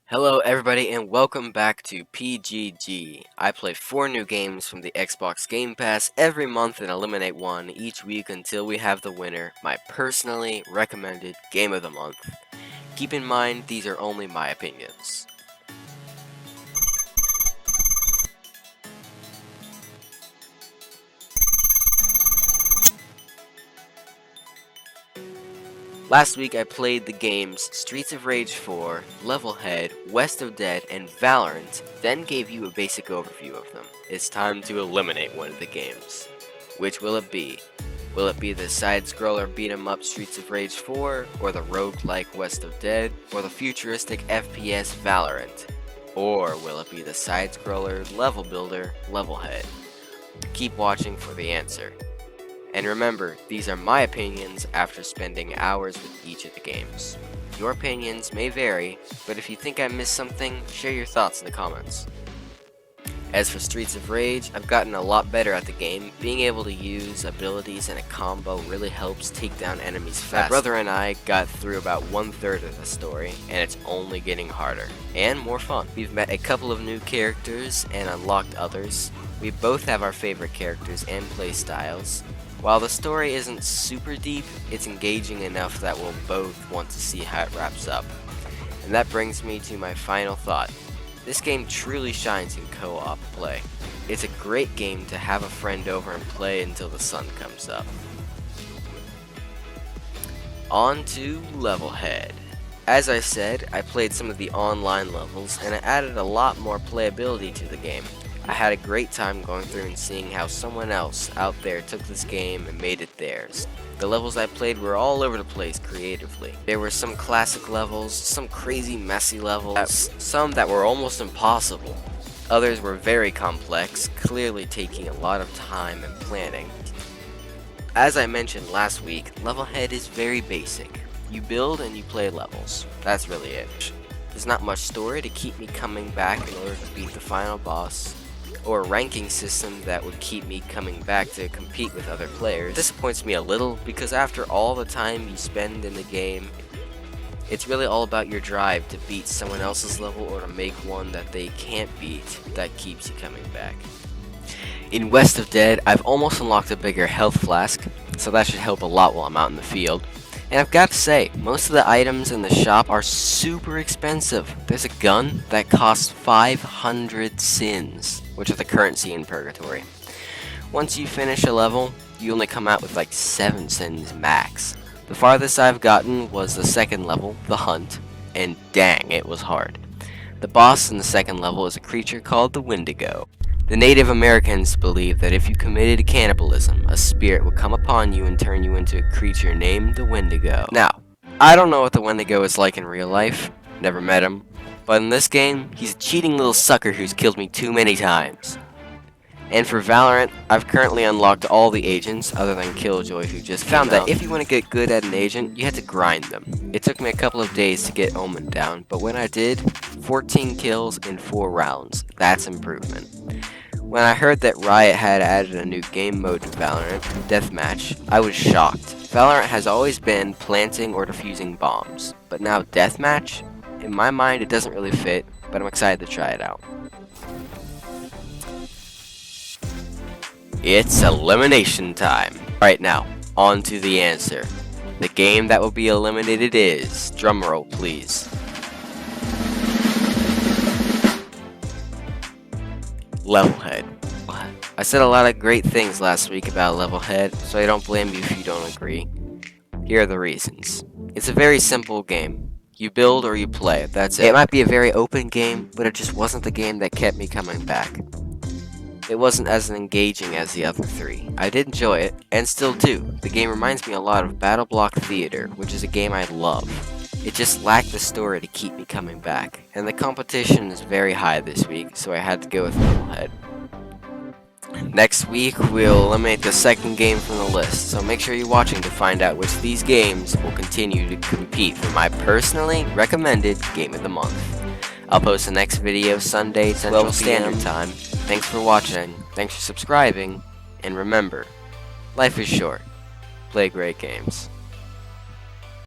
Hello everybody and welcome back to PGG. I play 4 new games from the Xbox Game Pass every month and eliminate one each week until we have the winner, my personally recommended Game of the Month. Keep in mind, these are only my opinions. Last week I played the games Streets of Rage 4, Levelhead, West of Dead, and Valorant, then gave you a basic overview of them. It's time to eliminate one of the games. Which will it be? Will it be the side-scroller beat-em-up Streets of Rage 4, or the roguelike West of Dead, or the futuristic FPS Valorant? Or will it be the side-scroller level builder Levelhead? Keep watching for the answer. And remember, these are my opinions after spending hours with each of the games. Your opinions may vary, but if you think I missed something, share your thoughts in the comments. As for Streets of Rage, I've gotten a lot better at the game. Being able to use abilities and a combo really helps take down enemies fast. My brother and I got through about 1/3 of the story, and it's only getting harder and more fun. We've met a couple of new characters and unlocked others. We both have our favorite characters and playstyles. While the story isn't super deep, it's engaging enough that we'll both want to see how it wraps up. And that brings me to my final thought. This game truly shines in co-op play. It's a great game to have a friend over and play until the sun comes up. On to Levelhead. As I said, I played some of the online levels and it added a lot more playability to the game. I had a great time going through and seeing how someone else out there took this game and made it theirs. The levels I played were all over the place creatively. There were some classic levels, some crazy messy levels, some that were almost impossible. Others were very complex, clearly taking a lot of time and planning. As I mentioned last week, Levelhead is very basic. You build and you play levels. That's really it. There's not much story to keep me coming back in order to beat the final boss, or a ranking system that would keep me coming back to compete with other players. It disappoints me a little because after all the time you spend in the game, it's really all about your drive to beat someone else's level or to make one that they can't beat that keeps you coming back. In West of Dead, I've almost unlocked a bigger health flask, so that should help a lot while I'm out in the field. And I've got to say, most of the items in the shop are super expensive. There's a gun that costs 500 sins, which are the currency in Purgatory. Once you finish a level, you only come out with like 7 sins max. The farthest I've gotten was the second level, the Hunt, and dang, it was hard. The boss in the second level is a creature called the Wendigo. The Native Americans believed that if you committed cannibalism, a spirit would come upon you and turn you into a creature named the Wendigo. Now, I don't know what the Wendigo is like in real life, never met him, but in this game, he's a cheating little sucker who's killed me too many times. And for Valorant, I've currently unlocked all the agents other than Killjoy, who just found that if you want to get good at an agent, you have to grind them. It took me a couple of days to get Omen down, but when I did, 14 kills in 4 rounds. That's improvement. When I heard that Riot had added a new game mode to Valorant, Deathmatch, I was shocked. Valorant has always been planting or defusing bombs, but now Deathmatch? In my mind it doesn't really fit, but I'm excited to try it out. It's elimination time. Alright, now, on to the answer. The game that will be eliminated is, drumroll please, Levelhead. I said a lot of great things last week about Levelhead, so I don't blame you if you don't agree. Here are the reasons. It's a very simple game. You build or you play, that's it. It might be a very open game, but it just wasn't the game that kept me coming back. It wasn't as engaging as the other 3. I did enjoy it, and still do. The game reminds me a lot of Battle Block Theater, which is a game I love. It just lacked the story to keep me coming back, and the competition is very high this week, so I had to go with Levelhead. Next week, we'll eliminate the second game from the list, so make sure you're watching to find out which of these games will continue to compete for my personally recommended Game of the Month. I'll post the next video Sunday, Central Standard Time. Thanks for watching, thanks for subscribing, and remember, life is short. Play great games.